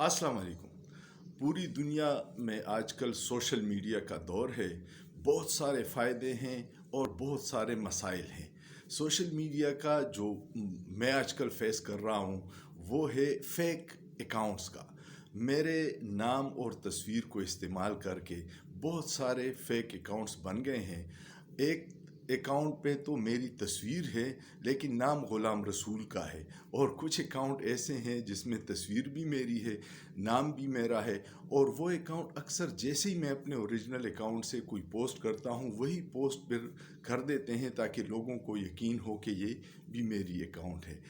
अस्सलाम वालेकुम। पूरी दुनिया में आजकल सोशल मीडिया का दौर है। बहुत सारे फ़ायदे हैं और बहुत सारे मसाइल हैं। सोशल मीडिया का जो मैं आजकल फेस कर रहा हूँ वो है फेक अकाउंट्स का। मेरे नाम और तस्वीर को इस्तेमाल करके बहुत सारे फेक अकाउंट्स बन गए हैं। एक अकाउंट पे तो मेरी तस्वीर है लेकिन नाम ग़ुलाम रसूल का है, और कुछ अकाउंट ऐसे हैं जिसमें तस्वीर भी मेरी है, नाम भी मेरा है। और वो अकाउंट अक्सर जैसे ही मैं अपने ओरिजिनल अकाउंट से कोई पोस्ट करता हूँ वही पोस्ट फिर कर देते हैं ताकि लोगों को यकीन हो कि ये भी मेरी अकाउंट है।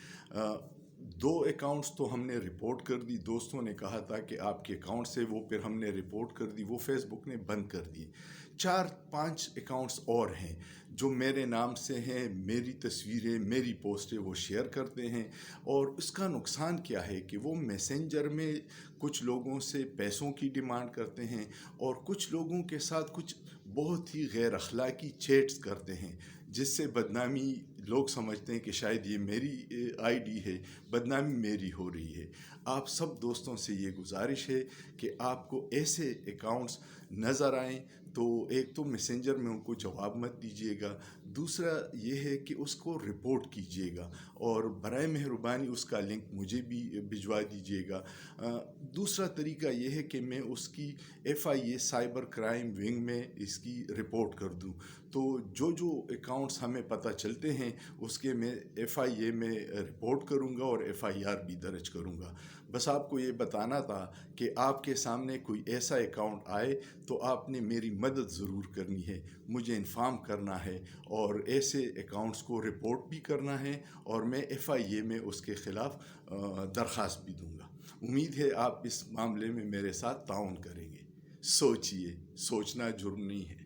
दो अकाउंट्स तो हमने रिपोर्ट कर दी। दोस्तों ने कहा था कि आपके अकाउंट से, वो फिर हमने रिपोर्ट कर दी, वो फेसबुक ने बंद कर दिए। 4-5 अकाउंट्स और हैं जो मेरे नाम से हैं, मेरी तस्वीरें, मेरी पोस्टें वो शेयर करते हैं। और उसका नुकसान क्या है कि वो मैसेंजर में कुछ लोगों से पैसों की डिमांड करते हैं और कुछ लोगों के साथ कुछ बहुत ही गैर अखलाकी चैट्स करते हैं, जिससे बदनामी, लोग समझते हैं कि शायद ये मेरी आईडी है, बदनामी मेरी हो रही है। आप सब दोस्तों से ये गुजारिश है कि आपको ऐसे अकाउंट्स नज़र आएँ तो एक तो मैसेंजर में उनको जवाब मत दीजिएगा, दूसरा ये है कि उसको रिपोर्ट कीजिएगा और बराए मेहरबानी उसका लिंक मुझे भी भिजवा दीजिएगा। दूसरा तरीका ये है कि मैं उसकी FIA साइबर क्राइम विंग में इसकी रिपोर्ट कर दूं। तो जो जो अकाउंट्स हमें पता चलते हैं उसके मैं FIA में रिपोर्ट करूंगा और FIR भी दर्ज करूंगा। बस आपको ये बताना था कि आपके सामने कोई ऐसा अकाउंट आए तो आपने मेरी मदद ज़रूर करनी है, मुझे इन्फॉर्म करना है और ऐसे अकाउंट्स को रिपोर्ट भी करना है और मैं FIA में उसके ख़िलाफ़ दरख्वास्त भी दूंगा। उम्मीद है आप इस मामले में मेरे साथ ताउन करेंगे। सोचिए, सोचना जुर्म नहीं है।